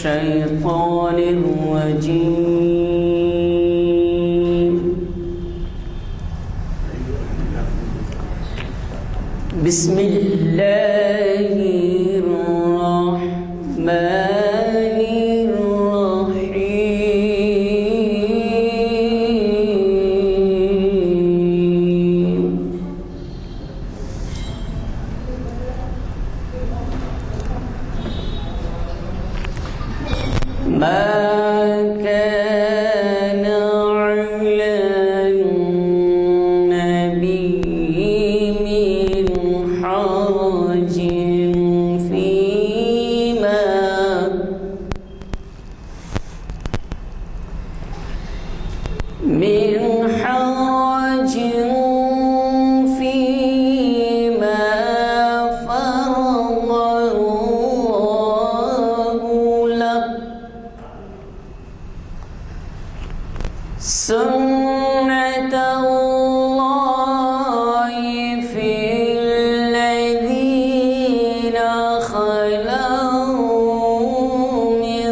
الشيطان الرجيم. بسم الله الرحمن الرحيم. ما كان على النبي من حرج فيما فرض الله له. سنة الله في الذين خلوا من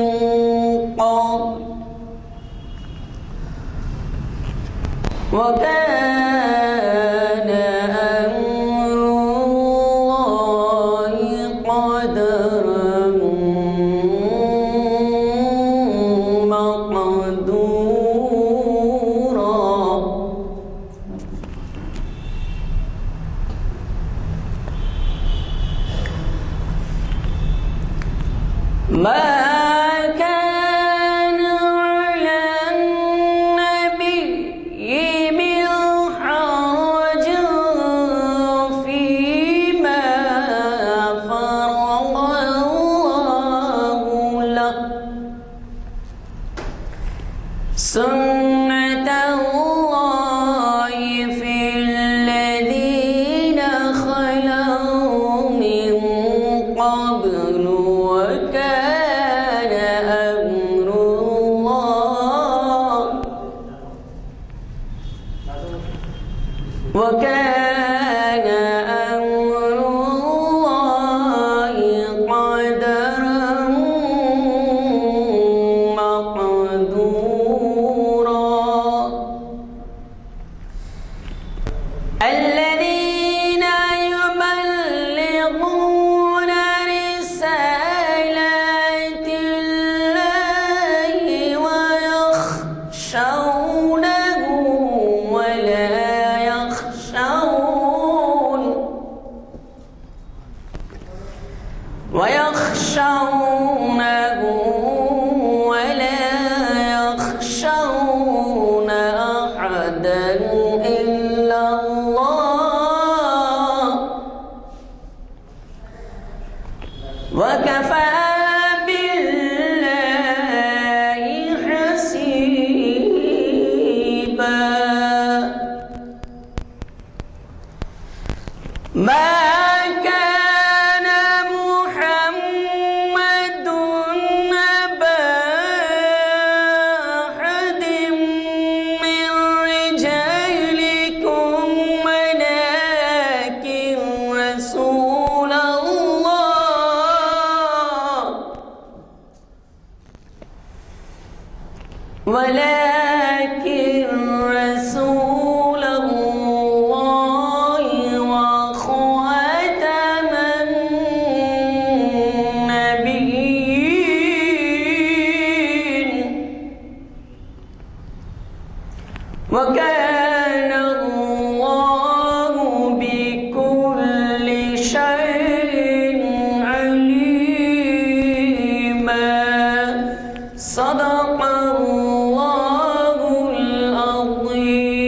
قبل وكان أمر الله قدرا مقدورا. ما كان على النبي من حرج فيما فرض الله له. سنة الله في الذين خلوا من قبل وكان أمر الله قدرا مقدورا. الذين يبلغون رسالات الله ويخشونه ولا يخشون أحدا إلا الله وكفى بالله حسيبا. ما كان محمد أبا أحد من رجالكم ولكن رسول الله وخاتم النبيين وكان الله بكل شيء عليما. صدق الله العظيم.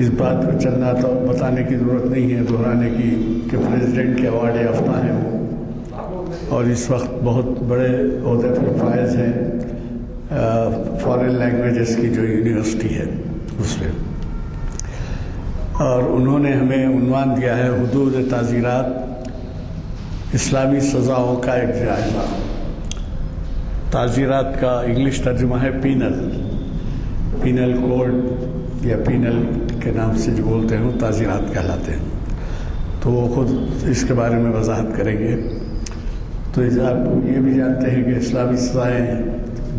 اس بات کو چندہ تو بتانے کی ضرورت نہیں ہے، دہرانے کی، کہ پریزیڈنٹ کے ایوارڈ یافتہ ہیں وہ، اور اس وقت بہت بڑے عہدے پر فائز ہیں فارن لینگویجز کی جو یونیورسٹی ہے اس میں، اور انہوں نے ہمیں عنوان دیا ہے حدود تعزیرات اسلامی سزاؤں کا ایک جائزہ۔ تعزیرات کا انگلش ترجمہ ہے پینل کوڈ یا پینل کے نام سے جو بولتے ہیں وہ تعزیرات کہلاتے ہیں، تو وہ خود اس کے بارے میں وضاحت کریں گے۔ تو آپ یہ بھی جانتے ہیں کہ اسلامی سزائیں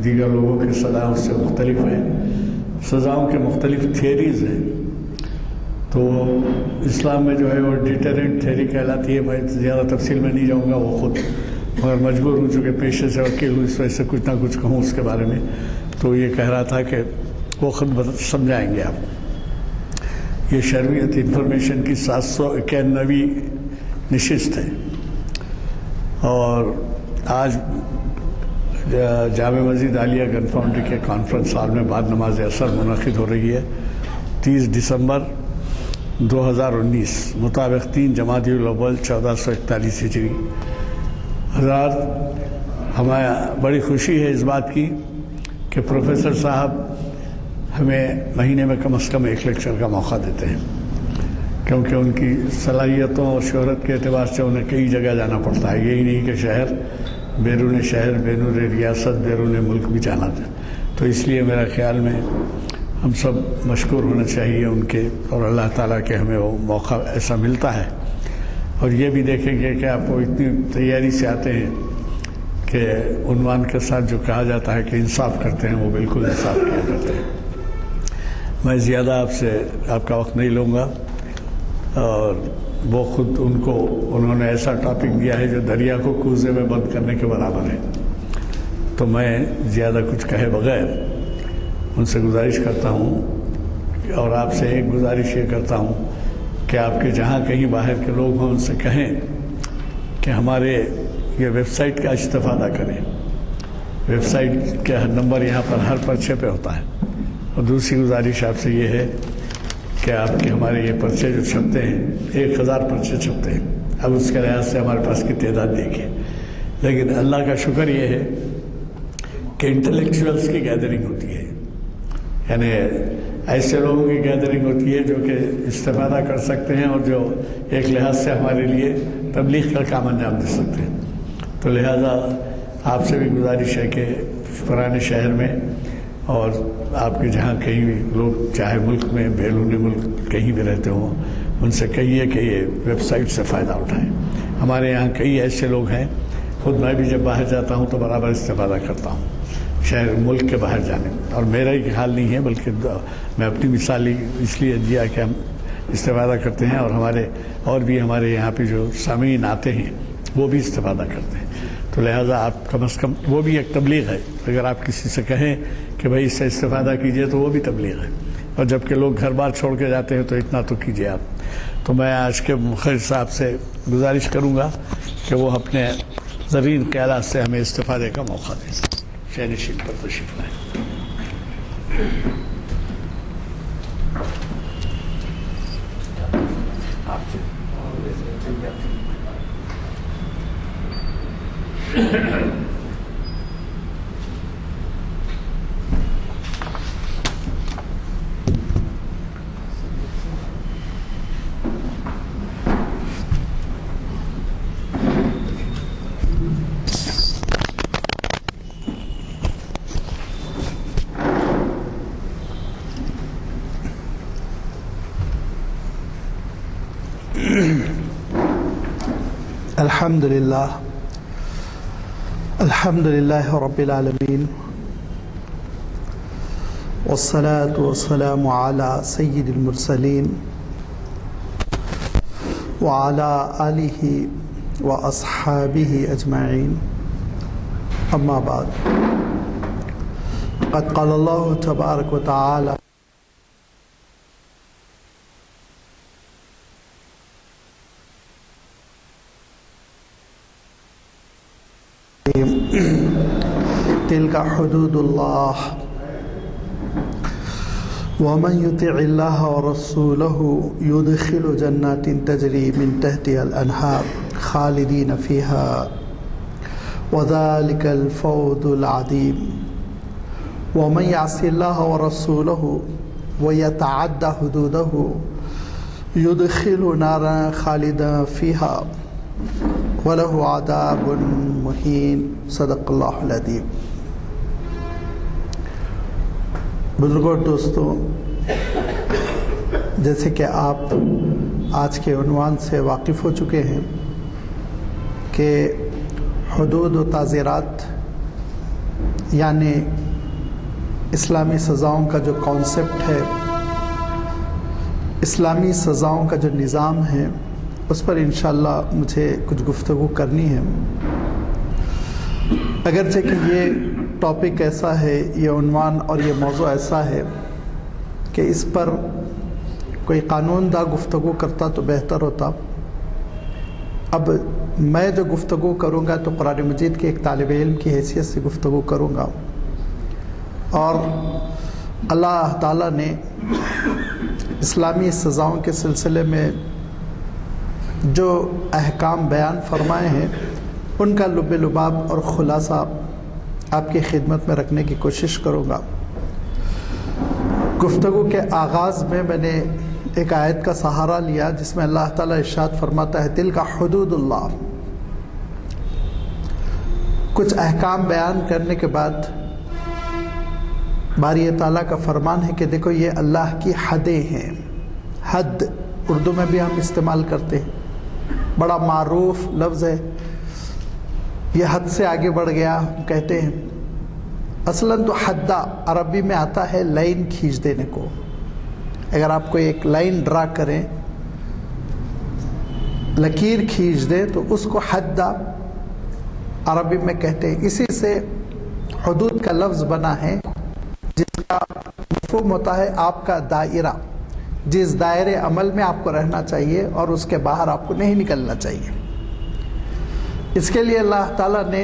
دیگر لوگوں کی سزاؤں سے مختلف ہیں، سزاؤں کے مختلف تھیریز ہیں، تو اسلام میں جو ہے وہ ڈیٹرنٹ تھیری کہلاتی ہے۔ میں زیادہ تفصیل میں نہیں جاؤں گا، وہ خود مگر مجبور ہوں چونکہ پیشے سے وکیل ہوں، اس وجہ سے کچھ نہ کچھ کہوں اس کے بارے میں۔ تو یہ کہہ رہا تھا کہ وہ خود سمجھائیں گے آپ۔ یہ شرعیت انفارمیشن کی 791ویں نشست ہے، اور آج جامع مسجد عالیہ گن فاؤنڈری کے کانفرنس ہال میں بعد نماز عصر منعقد ہو رہی ہے 30 دسمبر 2019 مطابق 3 جمادی الاول 1441 ہجری۔ حضرات، ہمیں بڑی خوشی ہے اس بات کی کہ پروفیسر صاحب ہمیں مہینے میں کم از کم ایک لیکچر کا موقع دیتے ہیں، کیونکہ ان کی صلاحیتوں اور شہرت کے اعتبار سے انہیں کئی جگہ جانا پڑتا ہے، یہی نہیں کہ شہر، بیرون شہر، بیرون ریاست، بیرون ملک بھی جانا تھا۔ تو اس لیے میرا خیال میں ہم سب مشکور ہونا چاہیے ان کے، اور اللہ تعالیٰ کے ہمیں وہ موقع ایسا ملتا ہے۔ اور یہ بھی دیکھیں گے کہ آپ وہ اتنی تیاری سے آتے ہیں کہ عنوان کے ساتھ جو کہا جاتا ہے کہ انصاف کرتے ہیں، وہ بالکل انصاف کیا کرتے ہیں۔ میں زیادہ آپ کا وقت نہیں لوں گا، اور وہ خود انہوں نے ایسا ٹاپک دیا ہے جو دریا کو کوزے میں بند کرنے کے برابر ہے، تو میں زیادہ کچھ کہے بغیر ان سے گزارش کرتا ہوں، اور آپ سے ایک گزارش یہ کرتا ہوں کہ آپ کے جہاں کہیں باہر کے لوگ ہوں ان سے کہیں کہ ہمارے یہ ویب سائٹ کا استفادہ کریں۔ ویب سائٹ کا نمبر یہاں پر ہر پرچے پہ ہوتا ہے، اور دوسری گزارش آپ سے یہ ہے کہ آپ کے ہمارے یہ پرچے جو چھپتے ہیں 1000 پرچے چھپتے ہیں، اب اس کے لحاظ سے ہمارے پاس کی تعداد دیکھیں، لیکن اللہ کا شکر یہ ہے کہ انٹلیکچوئلس کی گیدرنگ ہوتی ہے، یعنی ایسے لوگوں کی گیدرنگ ہوتی ہے جو کہ استفادہ کر سکتے ہیں اور جو ایک لحاظ سے ہمارے لیے تبلیغ کا کام انجام دے سکتے ہیں۔ تو لہٰذا آپ سے بھی گزارش ہے کہ پرانے شہر میں اور آپ کے جہاں کہیں بھی لوگ چاہے ملک میں بیرون ملک کہیں بھی رہتے ہوں، ان سے کہیے کہ یہ ویب سائٹ سے فائدہ اٹھائیں۔ ہمارے یہاں کئی ایسے لوگ ہیں، خود میں بھی جب باہر جاتا ہوں تو برابر استفادہ کرتا ہوں شہر ملک کے باہر جانے میں، اور میرا ہی حال نہیں ہے بلکہ میں اپنی مثال اس لیے دیا کہ ہم استفادہ کرتے ہیں، اور بھی ہمارے یہاں پہ جو سامعین آتے ہیں وہ بھی استفادہ کرتے ہیں۔ تو لہٰذا آپ کم از کم، وہ بھی ایک تبلیغ ہے، اگر آپ کسی سے کہیں کہ بھائی اس سے استفادہ کیجئے تو وہ بھی تبلیغ ہے، اور جب کہ لوگ گھر بار چھوڑ کے جاتے ہیں تو اتنا تو کیجئے آپ۔ تو میں آج کے مخرج صاحب سے گزارش کروں گا کہ وہ اپنے زرین خیالات سے ہمیں استفادے کا موقع دیں۔ شہنشین پر تشریف لائیں۔ الحمد لله رب العالمين، والصلاة والسلام على سيد المرسلين وعلى آله وأصحابه أجمعين، أما بعد، قد قال الله تبارك وتعالى تلك حدود الله ومن يطع الله ورسوله يدخل جنات تجري من تحتها الأنهار خالدين فيها وذلك الفوز العظيم ومن يعص الله ورسوله ويتعدى حدوده يدخل نارا خالدا فيها وله عذاب مهين صدق اللہ العظیم۔ بزرگوں اور دوستوں، جیسے کہ آپ آج کے عنوان سے واقف ہو چکے ہیں کہ حدود و تعزیرات یعنی اسلامی سزاؤں کا جو کانسیپٹ ہے، اسلامی سزاؤں کا جو نظام ہے، اس پر انشاءاللہ مجھے کچھ گفتگو کرنی ہے۔ اگرچہ کہ یہ ٹاپک ایسا ہے، یہ عنوان اور یہ موضوع ایسا ہے کہ اس پر کوئی قانون داں گفتگو کرتا تو بہتر ہوتا۔ اب میں جو گفتگو کروں گا تو قرآن مجید کے ایک طالب علم کی حیثیت سے گفتگو کروں گا، اور اللہ تعالیٰ نے اسلامی سزاؤں کے سلسلے میں جو احکام بیان فرمائے ہیں ان کا لب لباب اور خلاصہ آپ کی خدمت میں رکھنے کی کوشش کروں گا۔ گفتگو کے آغاز میں نے ایک آیت کا سہارا لیا جس میں اللہ تعالیٰ ارشاد فرماتا ہے تلک حدود اللہ۔ کچھ احکام بیان کرنے کے بعد باری تعالیٰ کا فرمان ہے کہ دیکھو یہ اللہ کی حدیں ہیں۔ حد اردو میں بھی ہم استعمال کرتے ہیں، بڑا معروف لفظ ہے۔ یہ حد سے آگے بڑھ گیا ہم کہتے ہیں۔ اصلاً تو حدہ عربی میں آتا ہے لائن کھینچ دینے کو۔ اگر آپ کو ایک لائن ڈرا کریں، لکیر کھینچ دیں تو اس کو حدہ عربی میں کہتے ہیں۔ اسی سے حدود کا لفظ بنا ہے جس کا مفہوم ہوتا ہے آپ کا دائرہ، جس دائرے عمل میں آپ کو رہنا چاہیے اور اس کے باہر آپ کو نہیں نکلنا چاہیے۔ اس کے لیے اللہ تعالیٰ نے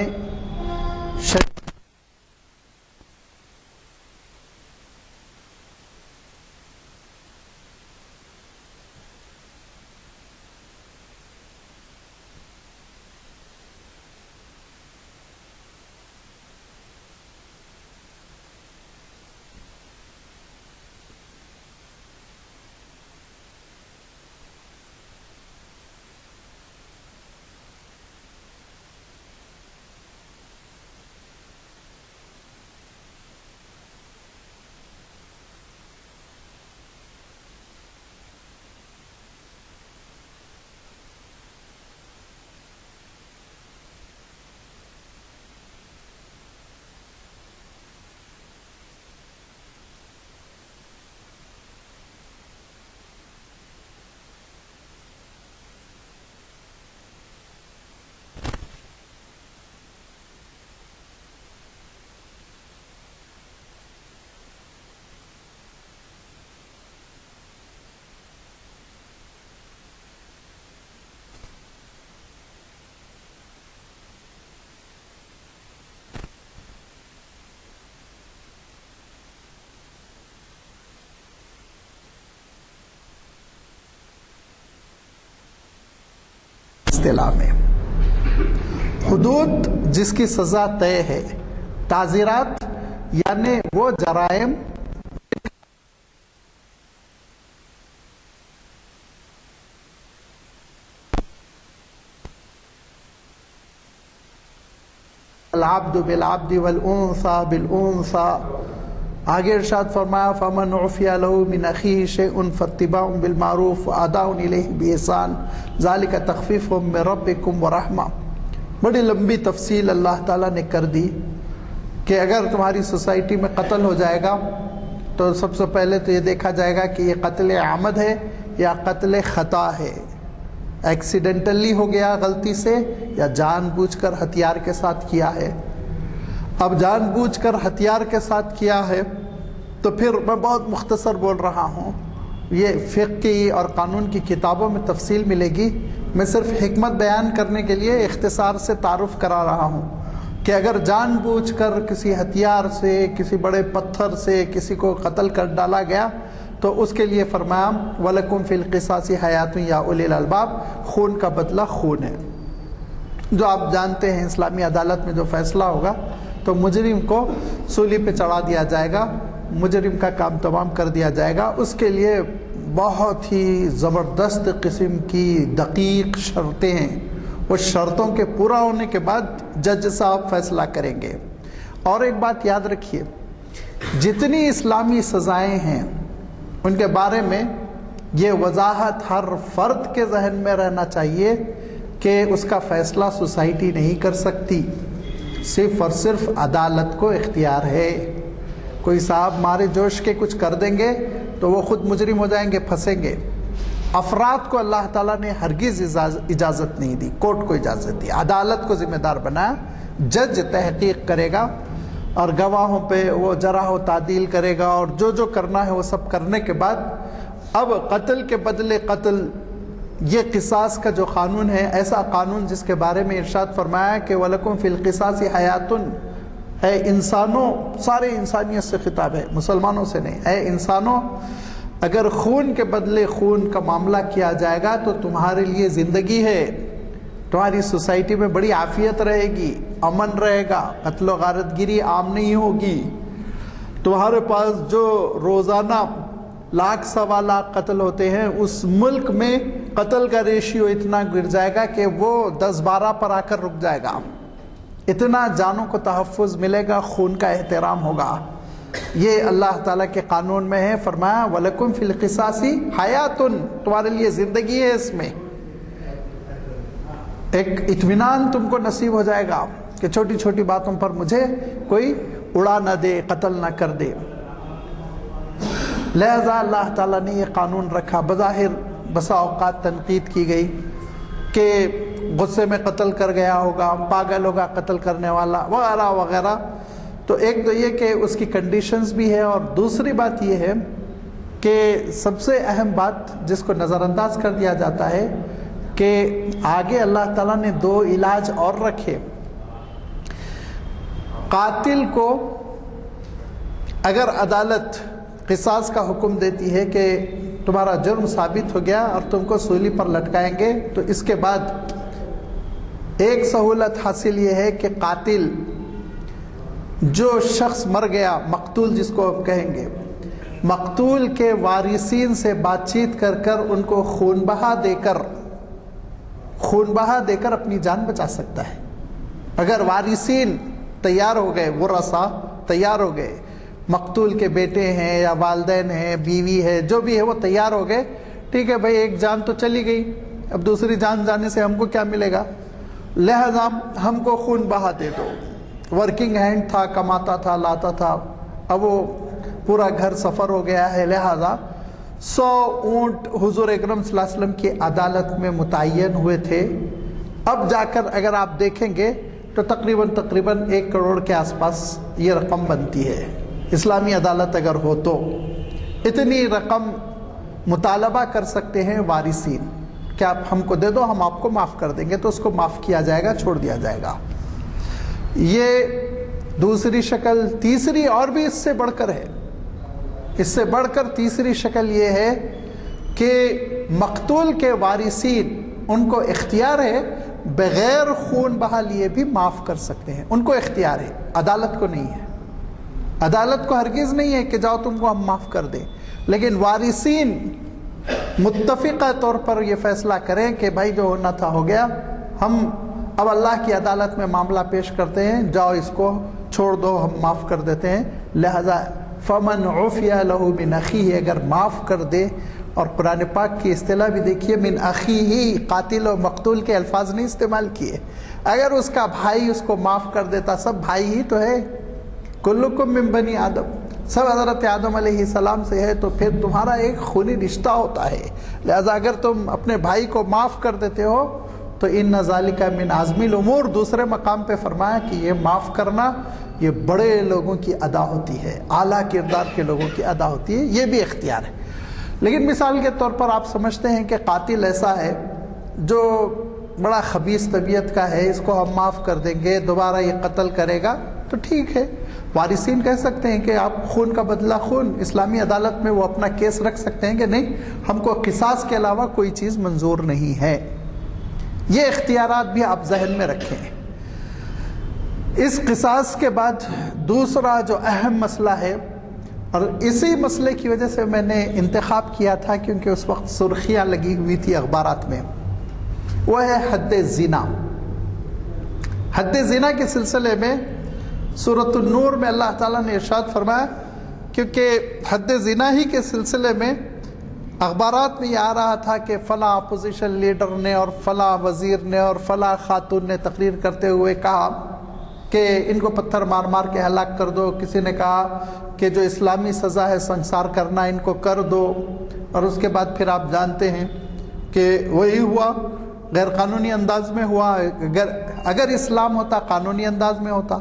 اصطلاح میں حدود جس کی سزا طے ہے، تعزیرات یعنی وہ جرائم العبد بالعبد والانثى بالانثى۔ آگے ارشاد فرمایا فمن عفی له من اخیہ شیء فاتباع بالمعروف واداء الیہ باحسان ذلک تخفیف من ربکم ورحمہ۔ بڑی لمبی تفصیل اللہ تعالیٰ نے کر دی کہ اگر تمہاری سوسائٹی میں قتل ہو جائے گا تو سب سے پہلے تو یہ دیکھا جائے گا کہ یہ قتل عمد ہے یا قتل خطا ہے، ایکسیڈنٹلی ہو گیا غلطی سے یا جان بوجھ کر ہتھیار کے ساتھ کیا ہے۔ اب جان بوجھ کر ہتھیار کے ساتھ کیا ہے تو پھر میں بہت مختصر بول رہا ہوں، یہ فقہ کی اور قانون کی کتابوں میں تفصیل ملے گی، میں صرف حکمت بیان کرنے کے لیے اختصار سے تعارف کرا رہا ہوں۔ کہ اگر جان بوجھ کر کسی ہتھیار سے، کسی بڑے پتھر سے کسی کو قتل کر ڈالا گیا تو اس کے لیے فرمایا وَلَكُمْ فِي الْقِصَاصِ حَيَاتٌ يَا أُولِي الْأَلْبَابِ، خون کا بدلہ خون ہے۔ جو آپ جانتے ہیں اسلامی عدالت میں جو فیصلہ ہوگا تو مجرم کو سولی پہ چڑھا دیا جائے گا، مجرم کا کام تمام کر دیا جائے گا۔ اس کے لیے بہت ہی زبردست قسم کی دقیق شرطیں ہیں، اس شرطوں کے پورا ہونے کے بعد جج صاحب فیصلہ کریں گے۔ اور ایک بات یاد رکھیے، جتنی اسلامی سزائیں ہیں ان کے بارے میں یہ وضاحت ہر فرد کے ذہن میں رہنا چاہیے کہ اس کا فیصلہ سوسائٹی نہیں کر سکتی، صرف اور صرف عدالت کو اختیار ہے۔ کوئی صاحب مارے جوش کے کچھ کر دیں گے تو وہ خود مجرم ہو جائیں گے، پھنسیں گے۔ افراد کو اللہ تعالیٰ نے ہرگز اجازت نہیں دی، کورٹ کو اجازت دی، عدالت کو ذمہ دار بنایا۔ جج تحقیق کرے گا اور گواہوں پہ وہ جرح و تعدیل کرے گا اور جو کرنا ہے وہ سب کرنے کے بعد اب قتل کے بدلے قتل، یہ قصاص کا جو قانون ہے، ایسا قانون جس کے بارے میں ارشاد فرمایا کہ وَلَكُمْ فِي الْقِصَاصِ حَيَاتٌ، اے انسانوں، سارے انسانیت سے خطاب ہے، مسلمانوں سے نہیں، اے انسانوں اگر خون کے بدلے خون کا معاملہ کیا جائے گا تو تمہارے لیے زندگی ہے، تمہاری سوسائٹی میں بڑی عافیت رہے گی، امن رہے گا، قتل و غارت گیری عام نہیں ہوگی، تمہارے پاس جو روزانہ لاکھ سوا لاکھ قتل ہوتے ہیں اس ملک میں قتل کا ریشیو اتنا گر جائے گا کہ وہ 10-12 پر آ کر رک جائے گا، اتنا جانوں کو تحفظ ملے گا، خون کا احترام ہوگا۔ یہ اللہ تعالیٰ کے قانون میں ہے، فرمایا وَلَكُمْ فِي الْقِصَاصِ حَيَاتٌ، تمہارے لیے زندگی ہے، اس میں ایک اطمینان تم کو نصیب ہو جائے گا کہ چھوٹی چھوٹی باتوں پر مجھے کوئی اڑا نہ دے، قتل نہ کر دے۔ لہذا اللہ تعالیٰ نے یہ قانون رکھا۔ بظاہر بسا اوقات تنقید کی گئی کہ غصے میں قتل کر گیا ہوگا، پاگل ہوگا قتل کرنے والا وغیرہ وغیرہ۔ تو ایک تو یہ کہ اس کی کنڈیشنز بھی ہے، اور دوسری بات یہ ہے کہ سب سے اہم بات جس کو نظر انداز کر دیا جاتا ہے کہ آگے اللہ تعالیٰ نے 2 علاج اور رکھے۔ قاتل کو اگر عدالت قصاص کا حکم دیتی ہے کہ تمہارا جرم ثابت ہو گیا اور تم کو سولی پر لٹکائیں گے، تو اس کے بعد ایک سہولت حاصل یہ ہے کہ قاتل، جو شخص مر گیا، مقتول جس کو ہم کہیں گے، مقتول کے وارثین سے بات چیت کر کر ان کو خون بہا دے کر اپنی جان بچا سکتا ہے۔ اگر وارثین تیار ہو گئے، ورثہ تیار ہو گئے، مقتول کے بیٹے ہیں یا والدین ہیں، بیوی ہے، جو بھی ہے وہ تیار ہو گئے، ٹھیک ہے بھائی ایک جان تو چلی گئی، اب دوسری جان جانے سے ہم کو کیا ملے گا، لہذا ہم کو خون بہا دے دو۔ ورکنگ ہینڈ تھا، کماتا تھا، لاتا تھا، اب وہ پورا گھر سفر ہو گیا ہے، لہذا 100 اونٹ حضور اکرم صلی اللہ علیہ وسلم کی عدالت میں متعین ہوئے تھے۔ اب جا کر اگر آپ دیکھیں گے تو تقریباً 1 کروڑ کے آس پاس یہ رقم بنتی ہے۔ اسلامی عدالت اگر ہو تو اتنی رقم مطالبہ کر سکتے ہیں وارثین کہ آپ ہم کو دے دو، ہم آپ کو معاف کر دیں گے، تو اس کو معاف کیا جائے گا، چھوڑ دیا جائے گا۔ یہ دوسری شکل۔ تیسری اور بھی اس سے بڑھ کر ہے، اس سے بڑھ کر تیسری شکل یہ ہے کہ مقتول کے وارثین، ان کو اختیار ہے بغیر خون بہا لیے بھی معاف کر سکتے ہیں، ان کو اختیار ہے، عدالت کو نہیں ہے۔ عدالت کو ہرگز نہیں ہے کہ جاؤ تم کو ہم معاف کر دیں، لیکن وارثین متفقہ طور پر یہ فیصلہ کریں کہ بھائی جو ہونا تھا ہو گیا، ہم اب اللہ کی عدالت میں معاملہ پیش کرتے ہیں، جاؤ اس کو چھوڑ دو، ہم معاف کر دیتے ہیں۔ لہذا فمن عفی لہ من اخیہ، اگر معاف کر دے، اور قرآن پاک کی اصطلاح بھی دیکھیے، من اخیہ، قاتل و مقتول کے الفاظ نہیں استعمال کیے۔ اگر اس کا بھائی اس کو معاف کر دیتا، سب بھائی ہی تو ہے، کلکم من بنی آدم، سب حضرت آدم علیہ السلام سے ہے، تو پھر تمہارا ایک خونی رشتہ ہوتا ہے۔ لہذا اگر تم اپنے بھائی کو معاف کر دیتے ہو تو ان ذالک من عزم الامور، دوسرے مقام پہ فرمایا کہ یہ معاف کرنا یہ بڑے لوگوں کی ادا ہوتی ہے، اعلیٰ کردار کے لوگوں کی ادا ہوتی ہے، یہ بھی اختیار ہے۔ لیکن مثال کے طور پر آپ سمجھتے ہیں کہ قاتل ایسا ہے جو بڑا خبیث طبیعت کا ہے، اس کو ہم معاف کر دیں گے، دوبارہ یہ قتل کرے گا تو ٹھیک ہے، وارثین کہہ سکتے ہیں کہ آپ خون کا بدلہ خون، اسلامی عدالت میں وہ اپنا کیس رکھ سکتے ہیں کہ نہیں، ہم کو قصاص کے علاوہ کوئی چیز منظور نہیں ہے۔ یہ اختیارات بھی آپ ذہن میں رکھیں۔ اس قصاص کے بعد دوسرا جو اہم مسئلہ ہے، اور اسی مسئلے کی وجہ سے میں نے انتخاب کیا تھا کیونکہ اس وقت سرخیاں لگی ہوئی تھی اخبارات میں، وہ ہے حد زنا۔ حد زنا کے سلسلے میں سورۃ النور میں اللہ تعالیٰ نے ارشاد فرمایا، کیونکہ حد زنا ہی کے سلسلے میں اخبارات میں یہ آ رہا تھا کہ فلاں اپوزیشن لیڈر نے اور فلاں وزیر نے اور فلاں خاتون نے تقریر کرتے ہوئے کہا کہ ان کو پتھر مار مار کے ہلاک کر دو، کسی نے کہا کہ جو اسلامی سزا ہے سنسار کرنا ان کو کر دو، اور اس کے بعد پھر آپ جانتے ہیں کہ وہی ہوا، غیر قانونی انداز میں ہوا۔ اگر اسلام ہوتا قانونی انداز میں ہوتا،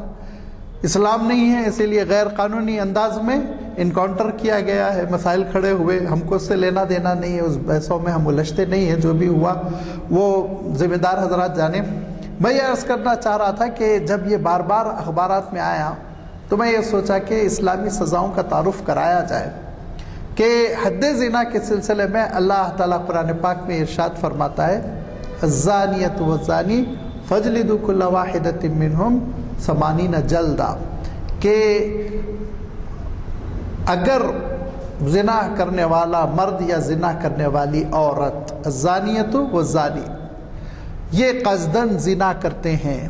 اسلام نہیں ہے اسی لیے غیر قانونی انداز میں انکاؤنٹر کیا گیا ہے، مسائل کھڑے ہوئے، ہم کو اس سے لینا دینا نہیں ہے، اس بحثوں میں ہم الجھتے نہیں ہیں، جو بھی ہوا وہ ذمہ دار حضرات جانیں۔ میں یہ عرض کرنا چاہ رہا تھا کہ جب یہ بار بار اخبارات میں آیا تو میں یہ سوچا کہ اسلامی سزاؤں کا تعارف کرایا جائے کہ حد زنا کے سلسلے میں اللہ تعالیٰ قرآن پاک میں ارشاد فرماتا ہے، الزانیۃ والزانی فاجلدوا کل واحدۃ منہم 80 جلدہ، کہ اگر زنا کرنے والا مرد یا زنا کرنے والی عورت، الزانیۃ والزانی، یہ قصدن زنا کرتے ہیں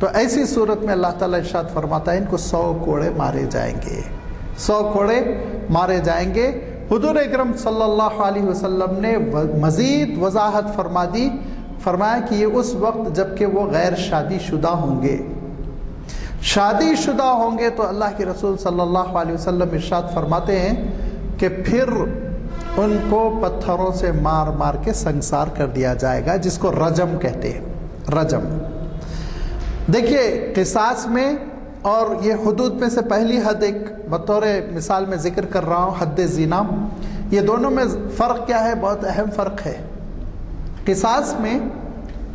تو ایسی صورت میں اللہ تعالیٰ ارشاد فرماتا ہے ان کو 100 کوڑے مارے جائیں گے، 100 کوڑے مارے جائیں گے۔ حضور اکرم صلی اللہ علیہ وسلم نے مزید وضاحت فرمایا کہ یہ اس وقت جب کہ وہ غیر شادی شدہ ہوں گے۔ شادی شدہ ہوں گے تو اللہ کے رسول صلی اللہ علیہ وسلم ارشاد فرماتے ہیں کہ پھر ان کو پتھروں سے مار مار کے سنسار کر دیا جائے گا، جس کو رجم کہتے ہیں، رجم۔ دیکھیے قصاص میں اور یہ حدود میں سے پہلی حد ایک بطور مثال میں ذکر کر رہا ہوں، حد زنا، یہ دونوں میں فرق کیا ہے؟ بہت اہم فرق ہے۔ قصاص میں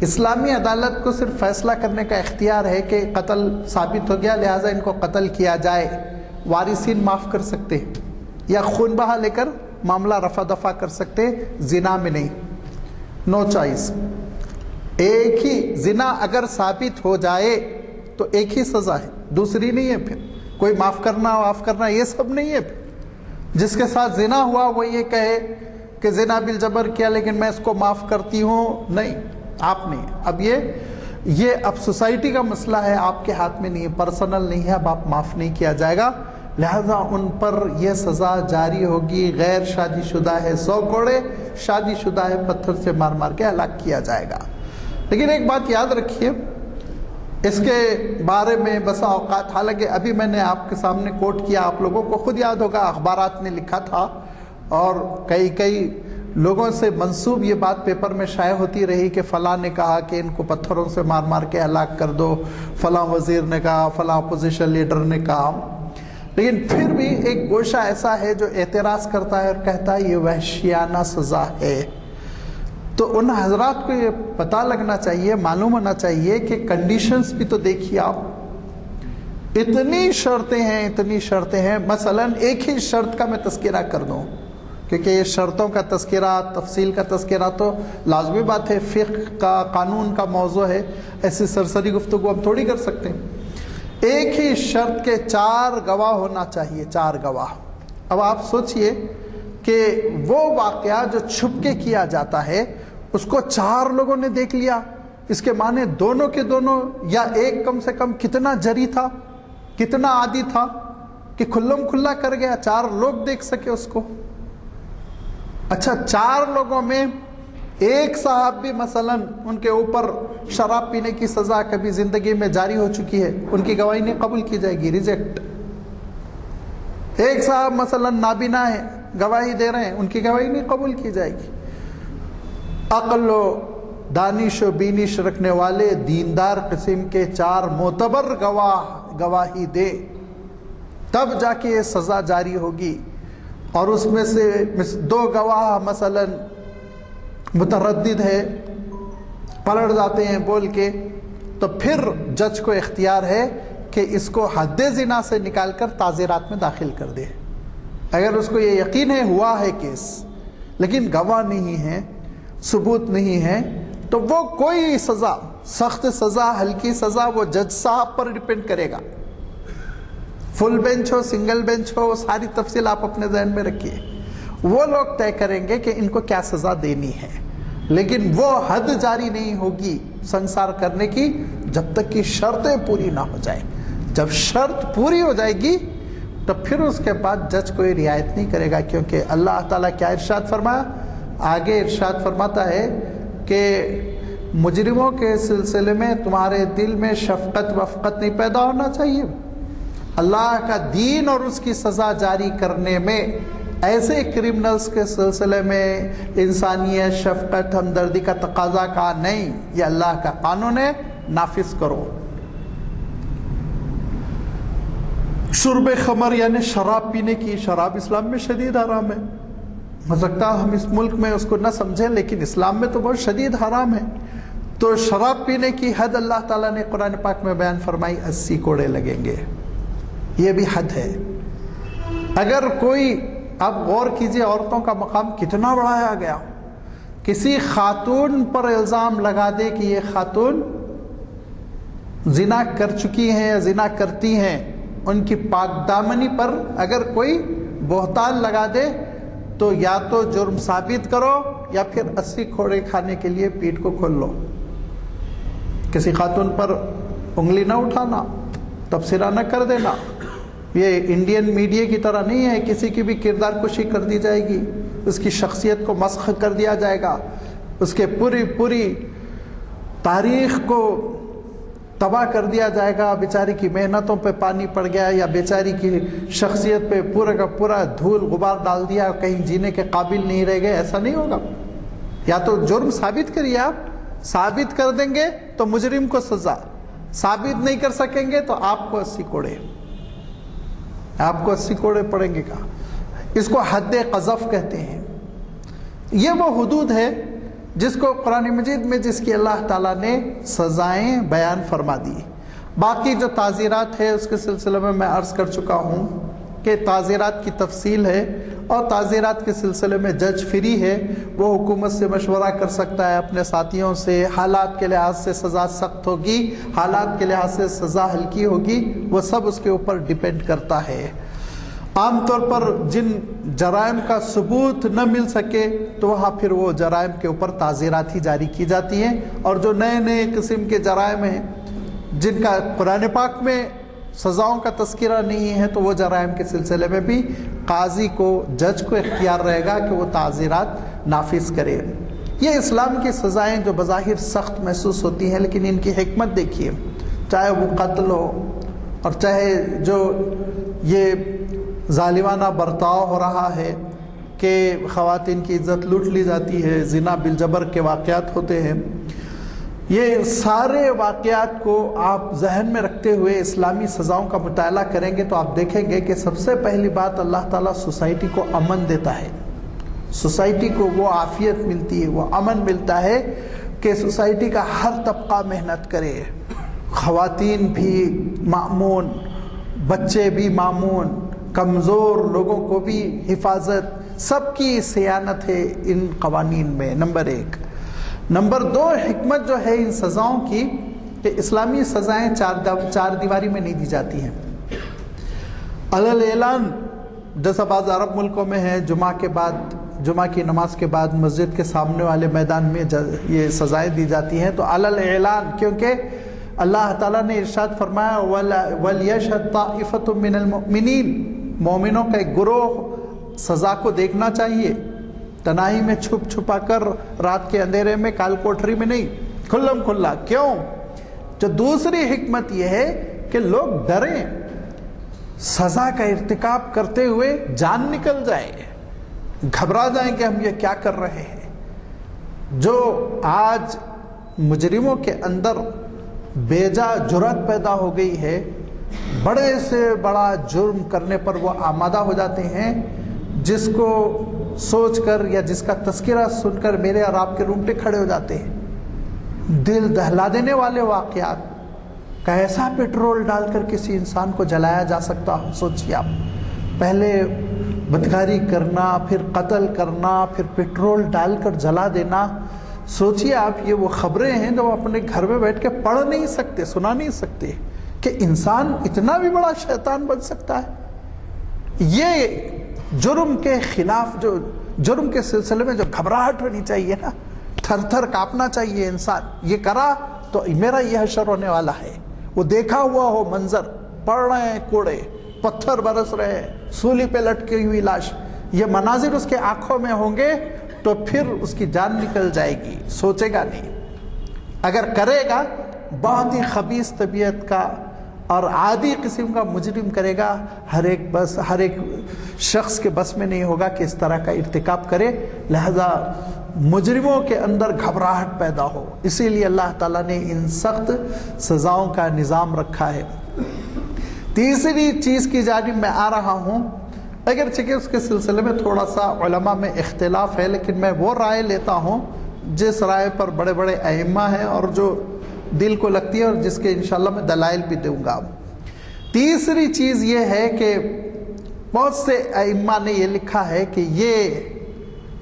اسلامی عدالت کو صرف فیصلہ کرنے کا اختیار ہے کہ قتل ثابت ہو گیا لہٰذا ان کو قتل کیا جائے، وارثین معاف کر سکتے یا خون بہا لے کر معاملہ رفع دفع کر سکتے، زنا میں نہیں، نو چوائس۔ ایک ہی زنا اگر ثابت ہو جائے تو ایک ہی سزا ہے، دوسری نہیں ہے، پھر کوئی معاف کرنا یہ سب نہیں ہے۔ پھر جس کے ساتھ زنا ہوا وہ یہ کہے کہ زنا بالجبر کیا لیکن میں اس کو معاف کرتی ہوں، نہیں، آپ نہیں۔ اب یہ اب سوسائٹی کا مسئلہ ہے، آپ کے ہاتھ میں نہیں ہے، پرسنل نہیں ہے، اب آپ معاف نہیں کیا جائے گا، لہذا ان پر یہ سزا جاری ہوگی۔ غیر شادی شدہ ہے 100 کوڑے، شادی شدہ ہے پتھر سے مار مار کے ہلاک کیا جائے گا۔ لیکن ایک بات یاد رکھیے، اس کے بارے میں بسا اوقات، حالانکہ ابھی میں نے آپ کے سامنے کوٹ کیا، آپ لوگوں کو خود یاد ہوگا اخبارات نے لکھا تھا اور کئی لوگوں سے منسوب یہ بات پیپر میں شائع ہوتی رہی کہ فلاں نے کہا کہ ان کو پتھروں سے مار مار کے ہلاک کر دو، فلاں وزیر نے کہا، فلاں اپوزیشن لیڈر نے کہا۔ لیکن پھر بھی ایک گوشہ ایسا ہے جو اعتراض کرتا ہے اور کہتا ہے یہ وحشیانہ سزا ہے۔ تو ان حضرات کو یہ پتہ لگنا چاہیے، معلوم ہونا چاہیے کہ کنڈیشنز بھی تو دیکھیے آپ، اتنی شرطیں ہیں۔ مثلا ایک ہی شرط کا میں تذکرہ کر دوں، کیونکہ یہ شرطوں کا تذکرہ، تفصیل کا تذکرہ تو لازمی بات ہے، فقہ کا، قانون کا موضوع ہے، ایسی سرسری گفتگو ہم تھوڑی کر سکتے ہیں۔ ایک ہی شرط کے 4 گواہ ہونا چاہیے، 4 گواہ۔ اب آپ سوچئے کہ وہ واقعہ جو چھپ کے کیا جاتا ہے اس کو 4 لوگوں نے دیکھ لیا، اس کے معنی دونوں کے دونوں یا ایک کم سے کم کتنا جری تھا، کتنا عادی تھا کہ کھلم کھلا کر گیا، 4 لوگ دیکھ سکے اس کو۔ اچھا 4 لوگوں میں ایک صاحب بھی مثلا ان کے اوپر شراب پینے کی سزا کبھی زندگی میں جاری ہو چکی ہے، ان کی گواہی نہیں قبول کی جائے گی، ریجیکٹ۔ ایک صاحب مثلا نابینا ہے، گواہی دے رہے ہیں، ان کی گواہی نہیں قبول کی جائے گی۔ عقل و دانش و بینش رکھنے والے دیندار قسم کے 4 معتبر گواہ گواہی دے، تب جا کے یہ سزا جاری ہوگی۔ اور اس میں سے 2 گواہ مثلا متردد ہے، پلٹ جاتے ہیں بول کے، تو پھر جج کو اختیار ہے کہ اس کو حد زنا سے نکال کر تعزیرات میں داخل کر دے۔ اگر اس کو یہ یقین ہے ہوا ہے کیس لیکن گواہ نہیں ہے، ثبوت نہیں ہے، تو وہ کوئی سزا، سخت سزا، ہلکی سزا، وہ جج صاحب پر ڈیپینڈ کرے گا۔ فل بینچ ہو، سنگل بینچ ہو، ساری تفصیل آپ اپنے ذہن میں رکھیے، وہ لوگ طے کریں گے کہ ان کو کیا سزا دینی ہے، لیکن وہ حد جاری نہیں ہوگی سنسار کرنے کی جب تک کہ شرطیں پوری نہ ہو جائیں۔ جب شرط پوری ہو جائے گی تو پھر اس کے بعد جج کوئی رعایت نہیں کرے گا، کیونکہ اللہ تعالیٰ کیا ارشاد فرمایا؟ آگے ارشاد فرماتا ہے کہ مجرموں کے سلسلے میں تمہارے دل میں شفقت وفقت نہیں پیدا ہونا چاہیے۔ اللہ کا دین اور اس کی سزا جاری کرنے میں ایسے کرمنلز کے سلسلے میں انسانیت، شفقت، ہمدردی کا تقاضا کا نہیں، یہ اللہ کا قانون ہے، نافذ کرو۔ شرب خمر یعنی شراب پینے کی، شراب اسلام میں شدید حرام ہے۔ ہو سکتا ہے ہم اس ملک میں اس کو نہ سمجھیں لیکن اسلام میں تو بہت شدید حرام ہے۔ تو شراب پینے کی حد اللہ تعالیٰ نے قرآن پاک میں بیان فرمائی، 80 کوڑے لگیں گے، یہ بھی حد ہے۔ اگر کوئی، اب غور کیجئے عورتوں کا مقام کتنا بڑھایا گیا، کسی خاتون پر الزام لگا دے کہ یہ خاتون زنا کر چکی ہیں یا زنا کرتی ہیں، ان کی پاک دامنی پر اگر کوئی بہتان لگا دے تو یا تو جرم ثابت کرو یا پھر 80 کوڑے کھانے کے لیے پیٹھ کو کھول لو۔ کسی خاتون پر انگلی نہ اٹھانا، تبصرہ نہ کر دینا۔ یہ انڈین میڈیا کی طرح نہیں ہے، کسی کی بھی کردار کشی کر دی جائے گی، اس کی شخصیت کو مسخ کر دیا جائے گا، اس کے پوری تاریخ کو تباہ کر دیا جائے گا، بیچاری کی محنتوں پہ پانی پڑ گیا یا بیچاری کی شخصیت پہ پورا کا پورا دھول غبار ڈال دیا، کہیں جینے کے قابل نہیں رہ گئے، ایسا نہیں ہوگا۔ یا تو جرم ثابت کریے، آپ ثابت کر دیں گے تو مجرم کو سزا، ثابت نہیں کر سکیں گے تو آپ کو 80 کوڑے، آپ کو 80 کوڑے پڑیں گے کا۔ اس کو حد قذف کہتے ہیں۔ یہ وہ حدود ہے جس کو قرآن مجید میں جس کی اللہ تعالیٰ نے سزائیں بیان فرما دی۔ باقی جو تعزیرات ہے اس کے سلسلے میں میں عرض کر چکا ہوں کہ تعزیرات کی تفصیل ہے، اور تعزیرات کے سلسلے میں جج فری ہے، وہ حکومت سے مشورہ کر سکتا ہے، اپنے ساتھیوں سے، حالات کے لحاظ سے سزا سخت ہوگی، حالات کے لحاظ سے سزا ہلکی ہوگی، وہ سب اس کے اوپر ڈیپینڈ کرتا ہے۔ عام طور پر جن جرائم کا ثبوت نہ مل سکے تو وہاں پھر وہ جرائم کے اوپر تعزیرات ہی جاری کی جاتی ہیں، اور جو نئے قسم کے جرائم ہیں جن کا قرآن پاک میں سزاؤں کا تذکرہ نہیں ہے تو وہ جرائم کے سلسلے میں بھی قاضی کو، جج کو اختیار رہے گا کہ وہ تعزیرات نافذ کرے۔ یہ اسلام کی سزائیں جو بظاہر سخت محسوس ہوتی ہیں لیکن ان کی حکمت دیکھیے، چاہے وہ قتل ہو اور چاہے جو یہ ظالمانہ برتاؤ ہو رہا ہے کہ خواتین کی عزت لوٹ لی جاتی ہے، زنا بالجبر کے واقعات ہوتے ہیں، یہ سارے واقعات کو آپ ذہن میں رکھتے ہوئے اسلامی سزاؤں کا مطالعہ کریں گے تو آپ دیکھیں گے کہ سب سے پہلی بات اللہ تعالیٰ سوسائٹی کو امن دیتا ہے، سوسائٹی کو وہ عافیت ملتی ہے، وہ امن ملتا ہے کہ سوسائٹی کا ہر طبقہ محنت کرے، خواتین بھی مامون، بچے بھی مامون، کمزور لوگوں کو بھی حفاظت، سب کی صیانت ہے ان قوانین میں، نمبر 1۔ نمبر 2 حکمت جو ہے ان سزاؤں کی کہ اسلامی سزائیں چار دیواری میں نہیں دی جاتی ہیں۔ علل اعلان جیسا بعض عرب ملکوں میں ہے، جمعہ کی نماز کے بعد مسجد کے سامنے والے میدان میں یہ سزائیں دی جاتی ہیں، تو علل اعلان، کیونکہ اللہ تعالیٰ نے ارشاد فرمایا وَلْيَشْهَدْ طَائِفَةٌ مِّنَ الْمُؤْمِنِينَ، مومنوں کا ایک گروہ سزا کو دیکھنا چاہیے، تنہائی میں چھپ چھپا کر، رات کے اندھیرے میں، کال کوٹری میں نہیں، کھلم کھلا۔ کیوں؟ جو دوسری حکمت یہ ہے کہ لوگ ڈریں، سزا کا ارتکاب کرتے ہوئے جان نکل جائے، گھبرا جائیں کہ ہم یہ کیا کر رہے ہیں۔ جو آج مجرموں کے اندر بیجا جرأت پیدا ہو گئی ہے، بڑے سے بڑا جرم کرنے پر وہ آمادہ ہو جاتے ہیں، جس کو سوچ کر یا جس کا تذکرہ سن کر میرے اور آپ کے رونگٹے کھڑے ہو جاتے ہیں۔ دل دہلا دینے والے واقعات، کیسا پیٹرول ڈال کر کسی انسان کو جلایا جا سکتا ہو؟ سوچیے آپ، پہلے بدکاری کرنا، پھر قتل کرنا، پھر پیٹرول ڈال کر جلا دینا۔ سوچیے آپ، یہ وہ خبریں ہیں جو اپنے گھر میں بیٹھ کے پڑھ نہیں سکتے، سنا نہیں سکتے کہ انسان اتنا بھی بڑا شیطان بن سکتا ہے۔ یہ جرم کے خلاف، جو جرم کے سلسلے میں جو گھبراہٹ ہونی چاہیے نا، تھر تھر کانپنا چاہیے انسان، یہ کرا تو میرا یہ حشر ہونے والا ہے۔ وہ دیکھا ہوا ہو منظر، پڑ رہے ہیں کوڑے، پتھر برس رہے ہیں، سولی پہ لٹکی ہوئی لاش، یہ مناظر اس کے آنکھوں میں ہوں گے تو پھر اس کی جان نکل جائے گی، سوچے گا نہیں۔ اگر کرے گا، بہت ہی خبیث طبیعت کا اور عادی قسم کا مجرم کرے گا، ہر ایک شخص کے بس میں نہیں ہوگا کہ اس طرح کا ارتکاب کرے، لہذا مجرموں کے اندر گھبراہٹ پیدا ہو۔ اسی لیے اللہ تعالیٰ نے ان سخت سزاؤں کا نظام رکھا ہے۔ تیسری چیز کی جانب میں آ رہا ہوں، اگرچہ کہ اس کے سلسلے میں تھوڑا سا علماء میں اختلاف ہے، لیکن میں وہ رائے لیتا ہوں جس رائے پر بڑے بڑے ائمہ ہیں اور جو دل کو لگتی ہے، اور جس کے انشاءاللہ میں دلائل بھی دوں گا۔ تیسری چیز یہ ہے کہ بہت سے ائمہ نے یہ لکھا ہے کہ یہ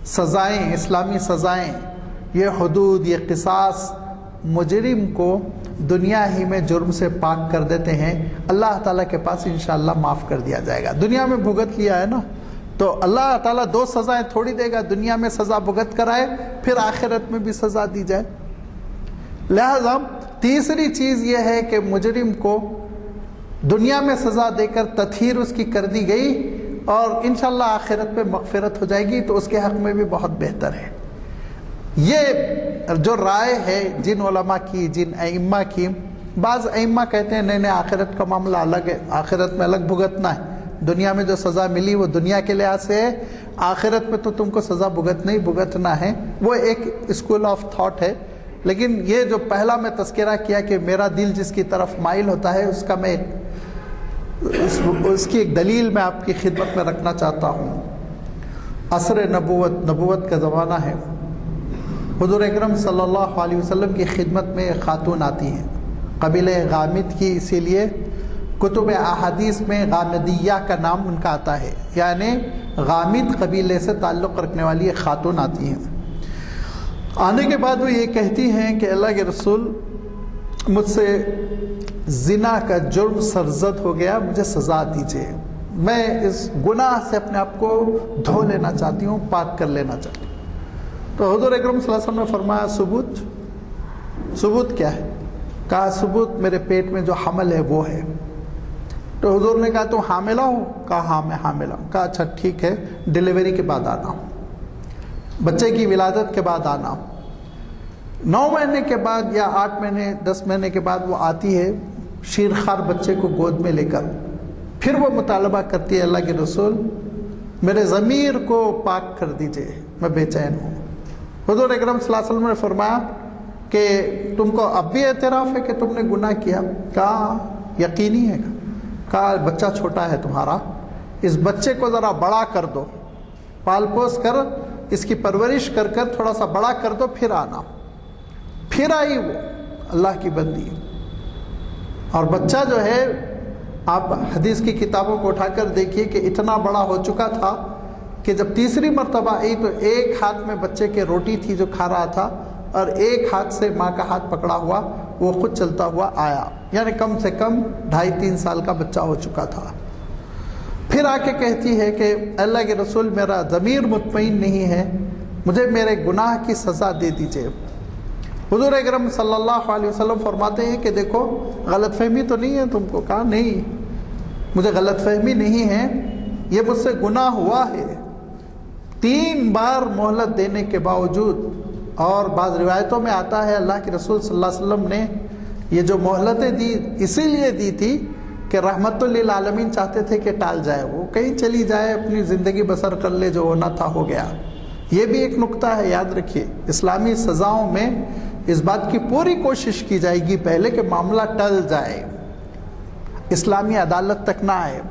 سزائیں، اسلامی سزائیں، یہ حدود، یہ قصاص مجرم کو دنیا ہی میں جرم سے پاک کر دیتے ہیں، اللہ تعالیٰ کے پاس انشاءاللہ معاف کر دیا جائے گا۔ دنیا میں بھگت لیا ہے نا، تو اللہ تعالیٰ دو سزائیں تھوڑی دے گا، دنیا میں سزا بھگت کرائے پھر آخرت میں بھی سزا دی جائے۔ لہذا تیسری چیز یہ ہے کہ مجرم کو دنیا میں سزا دے کر تطہیر اس کی کر دی گئی اور انشاءاللہ آخرت پہ مغفرت ہو جائے گی، تو اس کے حق میں بھی بہت بہتر ہے۔ یہ جو رائے ہے جن علماء کی، جن ائمہ کی، بعض ائمہ کہتے ہیں نہیں آخرت کا معاملہ الگ ہے، آخرت میں الگ بھگتنا ہے، دنیا میں جو سزا ملی وہ دنیا کے لحاظ سے ہے، آخرت میں تو تم کو سزا بھگتنا ہے۔ وہ ایک اسکول آف تھاٹ ہے، لیکن یہ جو پہلا میں تذکرہ کیا کہ میرا دل جس کی طرف مائل ہوتا ہے، اس کا میں اس کی ایک دلیل میں آپ کی خدمت میں رکھنا چاہتا ہوں۔ عصر نبوت کا زمانہ ہے، حضور اکرم صلی اللہ علیہ وسلم کی خدمت میں ایک خاتون آتی ہیں، قبیلہ غامد کی، اسی لیے کتب احادیث میں غامدیہ کا نام ان کا آتا ہے، یعنی غامد قبیلے سے تعلق رکھنے والی ایک خاتون آتی ہیں۔ آنے کے بعد وہ یہ کہتی ہیں کہ اللہ کے رسول، مجھ سے زنا کا جرم سرزد ہو گیا، مجھے سزا دیجیے، میں اس گناہ سے اپنے آپ کو دھو لینا چاہتی ہوں، پاک کر لینا چاہتی ہوں۔ تو حضور اکرم صلی اللہ علیہ وسلم نے فرمایا ثبوت کیا ہے؟ کہا ثبوت میرے پیٹ میں جو حمل ہے وہ ہے۔ تو حضور نے کہا تم حاملہ ہو؟ کہا ہاں میں حاملہ ہوں۔ کہا اچھا ٹھیک ہے، ڈیلیوری کے بعد آنا، بچے کی ولادت کے بعد آنا۔ 9 مہینے کے بعد یا 8 مہینے 10 مہینے کے بعد وہ آتی ہے شیرخوار بچے کو گود میں لے کر، پھر وہ مطالبہ کرتی ہے اللہ کے رسول میرے ضمیر کو پاک کر دیجئے، میں بے چین ہوں۔ حضور اکرم صلی اللہ علیہ وسلم نے فرمایا کہ تم کو اب بھی اعتراف ہے کہ تم نے گناہ کیا؟ کہا یقینی ہے۔ کہا بچہ چھوٹا ہے تمہارا، اس بچے کو ذرا بڑا کر دو، پال پوس کر اس کی پرورش کر تھوڑا سا بڑا کر دو، پھر آنا۔ پھر آئی وہ اللہ کی بندی، اور بچہ جو ہے آپ حدیث کی کتابوں کو اٹھا کر دیکھیے کہ اتنا بڑا ہو چکا تھا کہ جب تیسری مرتبہ آئی تو ایک ہاتھ میں بچے کے روٹی تھی جو کھا رہا تھا، اور ایک ہاتھ سے ماں کا ہاتھ پکڑا ہوا وہ خود چلتا ہوا آیا، یعنی کم سے کم 2.5-3 سال کا بچہ ہو چکا تھا۔ پھر آ کے کہتی ہے کہ اللہ کے رسول میرا ضمیر مطمئن نہیں ہے، مجھے میرے گناہ کی سزا دے دیجئے۔ حضور اکرم صلی اللہ علیہ وسلم فرماتے ہیں کہ دیکھو غلط فہمی تو نہیں ہے تم کو؟ کہا نہیں، مجھے غلط فہمی نہیں ہے، یہ مجھ سے گناہ ہوا ہے۔ 3 بار مہلت دینے کے باوجود، اور بعض روایتوں میں آتا ہے اللہ کے رسول صلی اللہ علیہ وسلم نے یہ جو مہلتیں دی اسی لیے دی تھی کہ رحمت للعالمین چاہتے تھے کہ ٹال جائے، وہ کہیں چلی جائے، اپنی زندگی بسر کر لے، جو ہونا تھا ہو گیا۔ یہ بھی ایک نقطہ ہے، یاد رکھیے، اسلامی سزاؤں میں اس بات کی پوری کوشش کی جائے گی پہلے کہ معاملہ ٹل جائے، اسلامی عدالت تک نہ آئے،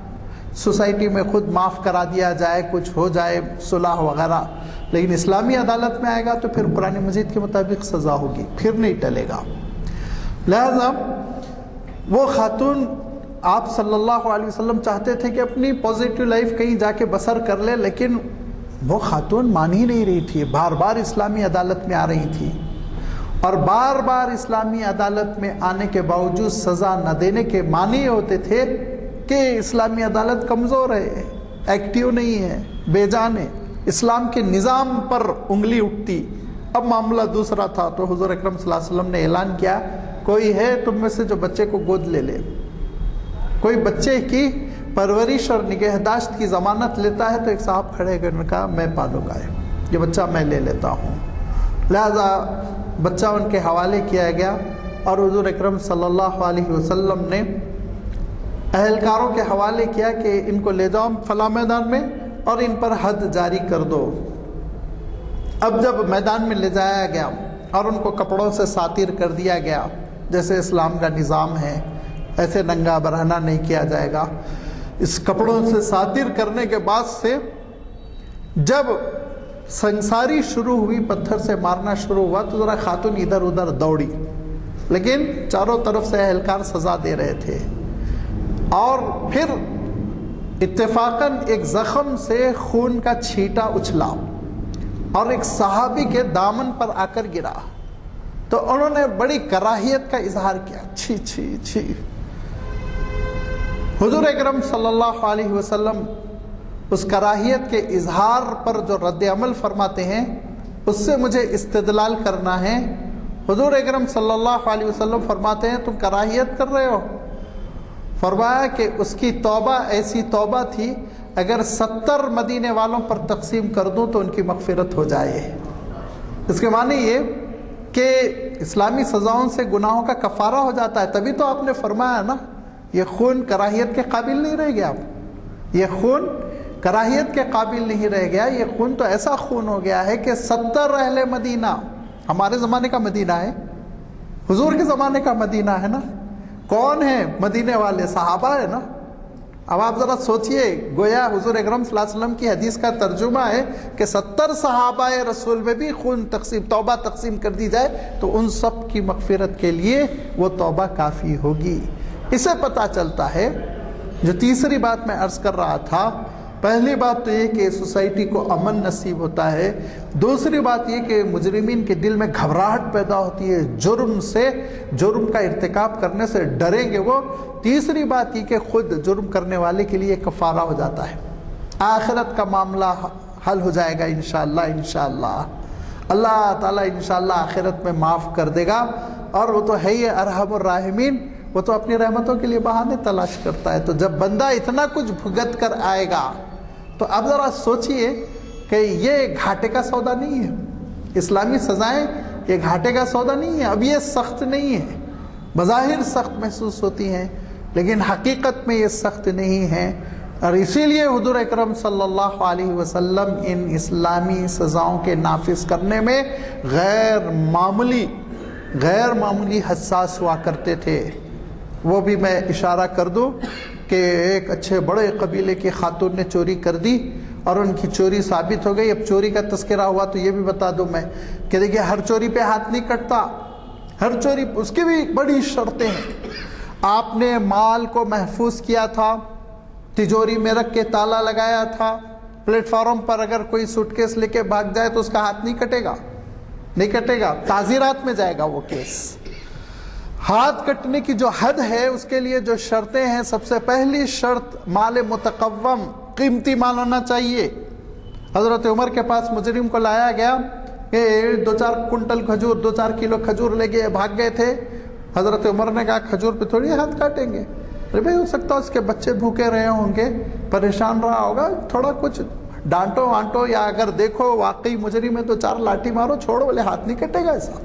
سوسائٹی میں خود معاف کرا دیا جائے، کچھ ہو جائے، صلح وغیرہ، لیکن اسلامی عدالت میں آئے گا تو پھر قرآن مجید کے مطابق سزا ہوگی، پھر نہیں ٹلے گا۔ لہذا وہ خاتون آپ صلی اللہ علیہ وسلم چاہتے تھے کہ اپنی پازیٹیو لائف کہیں جا کے بسر کر لے، لیکن وہ خاتون مان ہی نہیں رہی تھی، بار بار اسلامی عدالت میں آ رہی تھی، اور بار بار اسلامی عدالت میں آنے کے باوجود سزا نہ دینے کے معنی ہوتے تھے کہ اسلامی عدالت کمزور ہے، ایکٹیو نہیں ہے، بے جان ہے، اسلام کے نظام پر انگلی اٹھتی۔ اب معاملہ دوسرا تھا، تو حضور اکرم صلی اللہ علیہ وسلم نے اعلان کیا، کوئی ہے تم میں سے جو بچے کو گود لے لے، کوئی بچے کی پرورش اور نگہداشت کی ضمانت لیتا ہے؟ تو ایک صاحب کھڑے ہوئے نے کہا میں پالوں گا، یہ بچہ میں لے لیتا ہوں۔ لہذا بچہ ان کے حوالے کیا گیا، اور حضور اکرم صلی اللہ علیہ وسلم نے اہلکاروں کے حوالے کیا کہ ان کو لے جاؤ فلاں میدان میں اور ان پر حد جاری کر دو۔ اب جب میدان میں لے جایا گیا اور ان کو کپڑوں سے ساتر کر دیا گیا، جیسے اسلام کا نظام ہے، ایسے ننگا برہنہ نہیں کیا جائے گا، اس کپڑوں سے ساتر کرنے کے بعد سے جب سنساری شروع ہوئی، پتھر سے مارنا شروع ہوا، تو ذرا خاتون ادھر ادھر دوڑی، لیکن چاروں طرف سے اہلکار سزا دے رہے تھے، اور پھر اتفاقاً ایک زخم سے خون کا چھینٹا اچھلا اور ایک صحابی کے دامن پر آ کر گرا، تو انہوں نے بڑی کراہیت کا اظہار کیا، چھی چھی چھی۔ حضور اکرم صلی اللہ علیہ وسلم اس کراہیت کے اظہار پر جو رد عمل فرماتے ہیں، اس سے مجھے استدلال کرنا ہے۔ حضور اکرم صلی اللہ علیہ وسلم فرماتے ہیں تم کراہیت کر رہے ہو؟ فرمایا کہ اس کی توبہ ایسی توبہ تھی، اگر 70 مدینے والوں پر تقسیم کر دوں تو ان کی مغفرت ہو جائے۔ اس کے معنی یہ کہ اسلامی سزاؤں سے گناہوں کا کفارہ ہو جاتا ہے۔ تبھی تو آپ نے فرمایا نا، یہ خون کراہیت کے قابل نہیں رہ گیا، یہ خون کراہیت کے قابل نہیں رہ گیا، یہ خون تو ایسا خون ہو گیا ہے کہ 70 اہل مدینہ، ہمارے زمانے کا مدینہ ہے، حضور کے زمانے کا مدینہ ہے نا، کون ہے مدینے والے؟ صحابہ ہے نا۔ اب آپ ذرا سوچئے، گویا حضور اکرم صلی اللہ علیہ وسلم کی حدیث کا ترجمہ ہے کہ 70 صحابہ رسول میں بھی خون تقسیم، توبہ تقسیم کر دی جائے تو ان سب کی مغفرت کے لیے وہ توبہ کافی ہوگی۔ اسے پتہ چلتا ہے، جو تیسری بات میں عرض کر رہا تھا، پہلی بات تو یہ کہ سوسائٹی کو امن نصیب ہوتا ہے، دوسری بات یہ کہ مجرمین کے دل میں گھبراہٹ پیدا ہوتی ہے، جرم سے، جرم کا ارتکاب کرنے سے ڈریں گے وہ، تیسری بات یہ کہ خود جرم کرنے والے کے لیے کفارہ ہو جاتا ہے، آخرت کا معاملہ حل ہو جائے گا انشاءاللہ۔ انشاءاللہ اللہ تعالیٰ انشاءاللہ آخرت میں معاف کر دے گا، اور وہ تو ہے ہی ارحم الراحمین، وہ تو اپنی رحمتوں کے لیے بہانے تلاش کرتا ہے۔ تو جب بندہ اتنا کچھ بھگت کر آئے گا تو اب ذرا سوچئے کہ یہ گھاٹے کا سودا نہیں ہے، اسلامی سزائیں یہ گھاٹے کا سودا نہیں ہے۔ اب یہ سخت نہیں ہے، بظاہر سخت محسوس ہوتی ہیں لیکن حقیقت میں یہ سخت نہیں ہے، اور اسی لیے حضور اکرم صلی اللہ علیہ وسلم ان اسلامی سزاؤں کے نافذ کرنے میں غیر معمولی حساس ہوا کرتے تھے۔ وہ بھی میں اشارہ کر دوں کہ ایک اچھے بڑے قبیلے کی خاتون نے چوری کر دی اور ان کی چوری ثابت ہو گئی۔ اب چوری کا تذکرہ ہوا تو یہ بھی بتا دوں میں کہ دیکھیے، ہر چوری پہ ہاتھ نہیں کٹتا، ہر چوری اس کی بھی بڑی شرطیں ہیں۔ آپ نے مال کو محفوظ کیا تھا، تجوری میں رکھ کے تالا لگایا تھا، پلیٹ فارم پر اگر کوئی سوٹ کیس لے کے بھاگ جائے تو اس کا ہاتھ نہیں کٹے گا، نہیں کٹے گا، تعزیرات میں جائے گا وہ کیس۔ ہاتھ کٹنے کی جو حد ہے اس کے لیے جو شرطیں ہیں، سب سے پہلی شرط مال متقوم، قیمتی مال ہونا چاہیے۔ حضرت عمر کے پاس مجرم کو لایا گیا کہ 2-4 کنٹل کھجور، 2-4 کلو کھجور لے گئے، بھاگ گئے تھے۔ حضرت عمر نے کہا کھجور پہ تھوڑی ہاتھ کاٹیں گے، ارے بھائی ہو سکتا ہے اس کے بچے بھوکے رہے ہوں گے، پریشان رہا ہوگا، تھوڑا کچھ ڈانٹو وانٹو، یا اگر دیکھو واقعی مجرم ہے تو 4 لاٹھی مارو، چھوڑو، بولے ہاتھ نہیں کٹے گا ایسا۔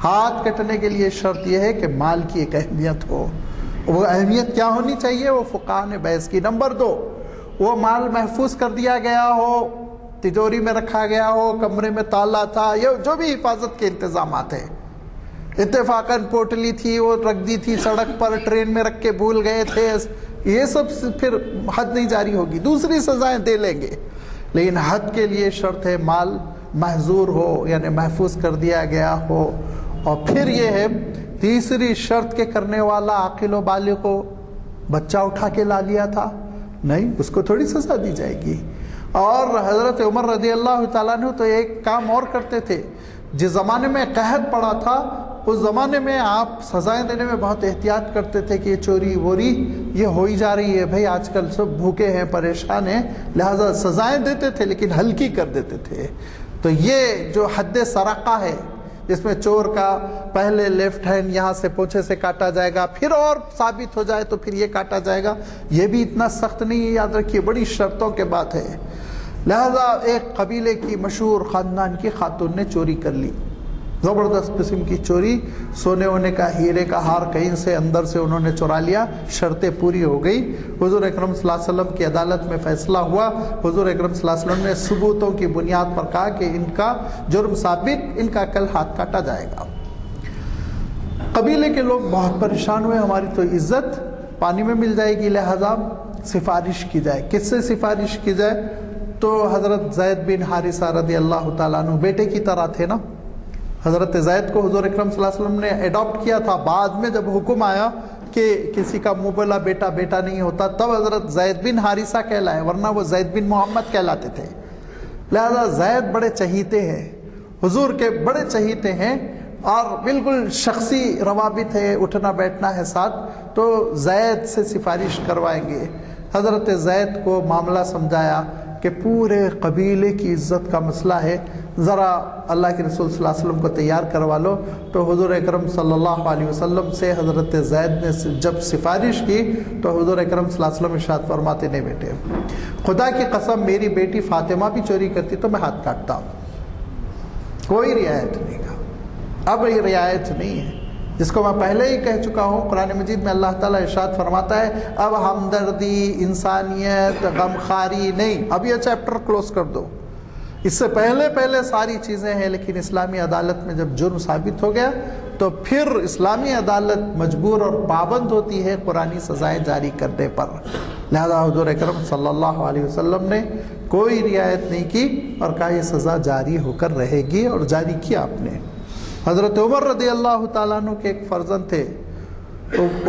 ہاتھ کٹنے کے لیے شرط یہ ہے کہ مال کی ایک اہمیت ہو۔ وہ اہمیت کیا ہونی چاہیے؟ وہ فقہاء نے بحث کی۔ نمبر 2، وہ مال محفوظ کر دیا گیا ہو، تجوری میں رکھا گیا ہو، کمرے میں تالا تھا، یہ جو بھی حفاظت کے انتظامات ہیں، اتفاقاً پوٹلی تھی وہ رکھ دی تھی سڑک پر، ٹرین میں رکھ کے بھول گئے تھے، یہ سب پھر حد نہیں جاری ہوگی، دوسری سزائیں دے لیں گے۔ لیکن حد کے لیے شرط ہے مال محظور ہو یعنی محفوظ کر دیا گیا ہو. اور پھر یہ ہے تیسری شرط کے کرنے والا عاقل و بالغ ہو. بچہ اٹھا کے لا لیا تھا نہیں، اس کو تھوڑی سزا دی جائے گی. اور حضرت عمر رضی اللہ تعالیٰ عنہ تو ایک کام اور کرتے تھے. جس زمانے میں قحط پڑا تھا اس زمانے میں آپ سزائیں دینے میں بہت احتیاط کرتے تھے کہ یہ چوری ووری یہ ہو ہی جا رہی ہے، بھائی آج کل سب بھوکے ہیں پریشان ہیں، لہذا سزائیں دیتے تھے لیکن ہلکی کر دیتے تھے. تو یہ جو حد سرقہ ہے جس میں چور کا پہلے لیفٹ ہینڈ یہاں سے پونچھے سے کاٹا جائے گا، پھر اور ثابت ہو جائے تو پھر یہ کاٹا جائے گا، یہ بھی اتنا سخت نہیں ہے. یاد رکھیے بڑی شرطوں کے بات ہے. لہذا ایک قبیلے کی مشہور خاندان کی خاتون نے چوری کر لی، زبردست قسم کی چوری، سونے ہونے کا ہیرے کا ہار کہیں سے اندر سے انہوں نے چرا لیا. شرطیں پوری ہو گئی. حضور اکرم صلی اللہ علیہ وسلم کی عدالت میں فیصلہ ہوا. حضور اکرم صلی اللہ علیہ وسلم نے ثبوتوں کی بنیاد پر کہا کہ ان کا جرم ثابت، ان کا کل ہاتھ کاٹا جائے گا. قبیلے کے لوگ بہت پریشان ہوئے، ہماری تو عزت پانی میں مل جائے گی، لہذا سفارش کی جائے. کس سے سفارش کی جائے؟ تو حضرت زید بن حارثہ رضی اللہ تعالیٰ عنہ بیٹے کی طرح تھے نا. حضرت زید کو حضور اکرم صلی اللہ علیہ وسلم نے اڈاپٹ کیا تھا. بعد میں جب حکم آیا کہ کسی کا مبلا بیٹا بیٹا نہیں ہوتا تب حضرت زید بن حارثہ کہلائے، ورنہ وہ زید بن محمد کہلاتے تھے. لہذا زید بڑے چہیتے ہیں، حضور کے بڑے چہیتے ہیں اور بالکل شخصی روابط ہے، اٹھنا بیٹھنا ہے ساتھ. تو زید سے سفارش کروائیں گے. حضرت زید کو معاملہ سمجھایا کہ پورے قبیلے کی عزت کا مسئلہ ہے، ذرا اللہ کے رسول صلی اللہ علیہ وسلم کو تیار کروا لو. تو حضور اکرم صلی اللہ علیہ وسلم سے حضرت زید نے جب سفارش کی تو حضور اکرم صلی اللہ علیہ وسلم ارشاد فرماتے، نہیں بیٹے، خدا کی قسم میری بیٹی فاطمہ بھی چوری کرتی تو میں ہاتھ کاٹتا. کوئی رعایت نہیں کا. اب یہ رعایت نہیں ہے، جس کو میں پہلے ہی کہہ چکا ہوں. قرآن مجید میں اللہ تعالیٰ ارشاد فرماتا ہے اب ہمدردی، انسانیت، غمخواری نہیں، اب یہ چیپٹر کلوز کر دو. اس سے پہلے ساری چیزیں ہیں، لیکن اسلامی عدالت میں جب جرم ثابت ہو گیا تو پھر اسلامی عدالت مجبور اور پابند ہوتی ہے قرآنی سزائیں جاری کرنے پر. لہذا حضور اکرم صلی اللہ علیہ وسلم نے کوئی رعایت نہیں کی اور کہا یہ سزا جاری ہو کر رہے گی، اور جاری کیا آپ نے. حضرت عمر رضی اللہ تعالیٰ عنہ کے ایک فرزند تھے،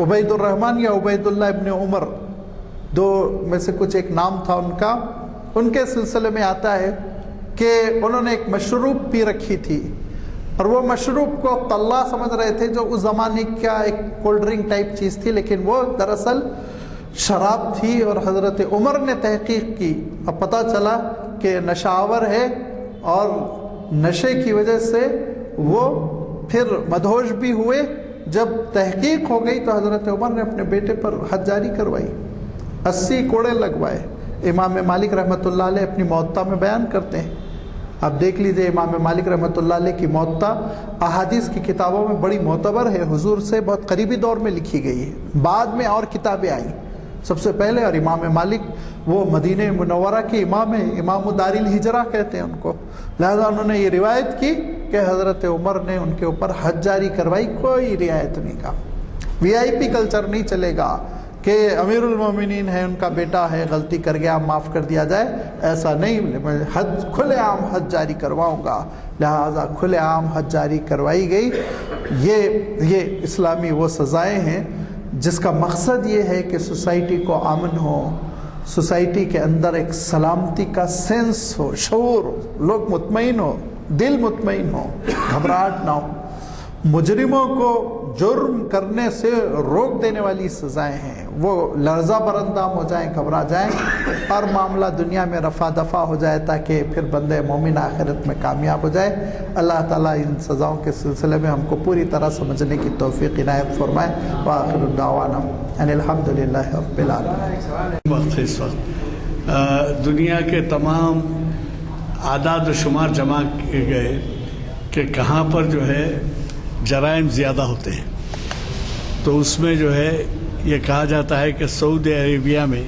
عبید الرحمن یا عبید اللہ ابن عمر، دو میں سے کچھ ایک نام تھا ان کا. ان کے سلسلے میں آتا ہے کہ انہوں نے ایک مشروب پی رکھی تھی، اور وہ مشروب کو طلّہ سمجھ رہے تھے، جو اس زمانے کا ایک کولڈ ڈرنک ٹائپ چیز تھی، لیکن وہ دراصل شراب تھی. اور حضرت عمر نے تحقیق کی، اب پتہ چلا کہ نشاور ہے، اور نشے کی وجہ سے وہ پھر مدہوش بھی ہوئے. جب تحقیق ہو گئی تو حضرت عمر نے اپنے بیٹے پر حد جاری کروائی، 80 کوڑے لگوائے. امام مالک رحمۃ اللہ علیہ اپنی موطا میں بیان کرتے ہیں، آپ دیکھ لیجئے. امام مالک رحمۃ اللہ علیہ کی موطا احادیث کی کتابوں میں بڑی معتبر ہے، حضور سے بہت قریبی دور میں لکھی گئی ہے. بعد میں اور کتابیں آئیں سب سے پہلے، اور امام مالک وہ مدینہ منورہ کے امام ہیں، امام دار الہجرہ کہتے ہیں ان کو. لہذا انہوں نے یہ روایت کی کہ حضرت عمر نے ان کے اوپر حد جاری کروائی. کوئی رعایت نہیں کا. وی آئی پی کلچر نہیں چلے گا کہ امیر المومنین ہے، ان کا بیٹا ہے، غلطی کر گیا معاف کر دیا جائے، ایسا نہیں. میں حد کھلے عام حد جاری کرواؤں گا. لہذا کھلے عام حد جاری کروائی گئی. یہ اسلامی وہ سزائیں ہیں جس کا مقصد یہ ہے کہ سوسائٹی کو امن ہو، سوسائٹی کے اندر ایک سلامتی کا سینس ہو، شعور ہو، لوگ مطمئن ہو، دل مطمئن ہو، گھبراہٹ نہ ہو. مجرموں کو جرم کرنے سے روک دینے والی سزائیں ہیں، وہ لرزہ برندام ہو جائیں، گھبرا جائیں، اور معاملہ دنیا میں رفع دفع ہو جائے تاکہ پھر بندے مومن آخرت میں کامیاب ہو جائے. اللہ تعالیٰ ان سزاؤں کے سلسلے میں ہم کو پوری طرح سمجھنے کی توفیق عنایت فرمائے. وآخر دعوانا ان الحمدللہ رب العالمین. اس وقت دنیا کے تمام اعداد و شمار جمع کیے گئے کہ کہاں پر جو ہے جرائم زیادہ ہوتے ہیں، تو اس میں جو ہے یہ کہا جاتا ہے کہ سعودی عربیہ میں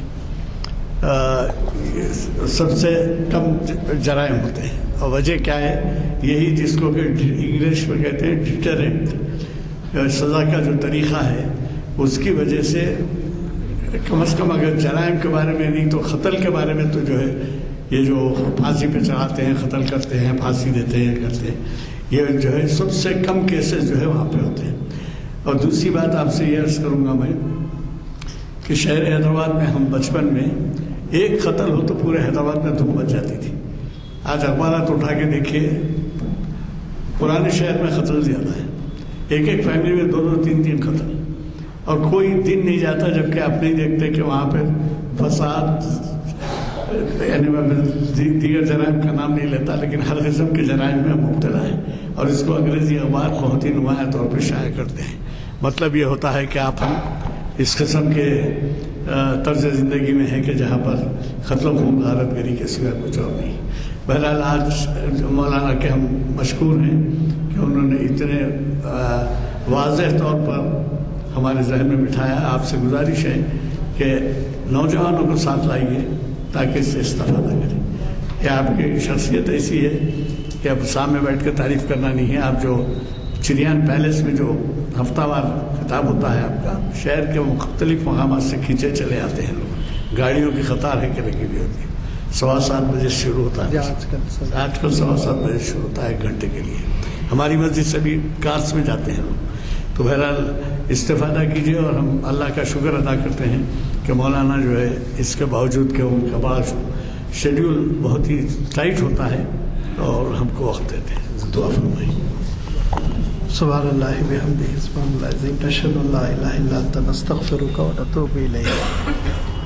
سب سے کم جرائم ہوتے ہیں. اور وجہ کیا ہے؟ یہی جس کو کہ انگلش میں کہتے ہیں ڈیٹرنٹ، سزا کا جو طریقہ ہے اس کی وجہ سے کم از کم اگر جرائم کے بارے میں نہیں تو قتل کے بارے میں تو جو ہے یہ جو پھانسی پہ چڑھاتے ہیں، قتل کرتے ہیں، پھانسی دیتے ہیں، کرتے ہیں، یہ جو ہے سب سے کم کیسز جو ہے وہاں پہ ہوتے ہیں۔ اور دوسری بات آپ سے یہ عرض کروں گا میں کہ شہر حیدرآباد میں ہم بچپن میں ایک قتل ہو تو پورے حیدرآباد میں دھوم مچ جاتی تھی۔ آج اخبارات اٹھا کے دیکھیے، پرانے شہر میں قتل زیادہ ہے، ایک ایک فیملی میں 2 3 قتل، اور کوئی دن نہیں جاتا جب کہ آپ نہیں دیکھتے کہ وہاں پہ فساد، یعنی میں دیگر جرائم کا نام نہیں لیتا، لیکن ہر قسم کے جرائم میں مبتلا ہے، اور اس کو انگریزی اخبار بہت ہی نمایاں طور پہ شائع کرتے ہیں۔ مطلب یہ ہوتا ہے کہ آپ ہم اس قسم کے طرز زندگی میں ہیں کہ جہاں پر قتل و خون غارت گری کے سوا کچھ اور نہیں۔ بہرحال آج مولانا کے ہم مشکور ہیں کہ انہوں نے اتنے واضح طور پر ہمارے ذہن میں بٹھایا۔ آپ سے گزارش ہے کہ نوجوانوں کو ساتھ لائیے تاکہ اس سے استفادہ کریں۔ یہ آپ کی شخصیت ایسی ہے کہ اب سامنے بیٹھ کے تعریف کرنا نہیں ہے۔ آپ جو چریان پیلیس میں جو ہفتہ وار خطاب ہوتا ہے آپ کا، شہر کے مختلف مقامات سے کھینچے چلے آتے ہیں لوگ، گاڑیوں کی قطار ہے کہ لگی ہوئی ہوتی ہے، 7:15 بجے شروع ہوتا ہے، آج کل 7:15 بجے شروع ہوتا ہے، 1 گھنٹے کے لیے۔ ہماری مسجد سے بھی کارس میں جاتے ہیں لوگ۔ تو بہرحال استفادہ کیجیے، اور ہم اللہ کا شکر ادا کرتے ہیں کہ مولانا جو ہے اس کے باوجود کہ ان کا بڑا شیڈیول بہت ہی ٹائٹ ہوتا ہے اور ہم کو وقت دیتے ہیں۔ دعا فرمائیے۔ سبحان اللہ بحمدہ، سبحان اللہ العظیم، نشہد ان لا الہ الا انت، نستغفرک و نتوب الیک۔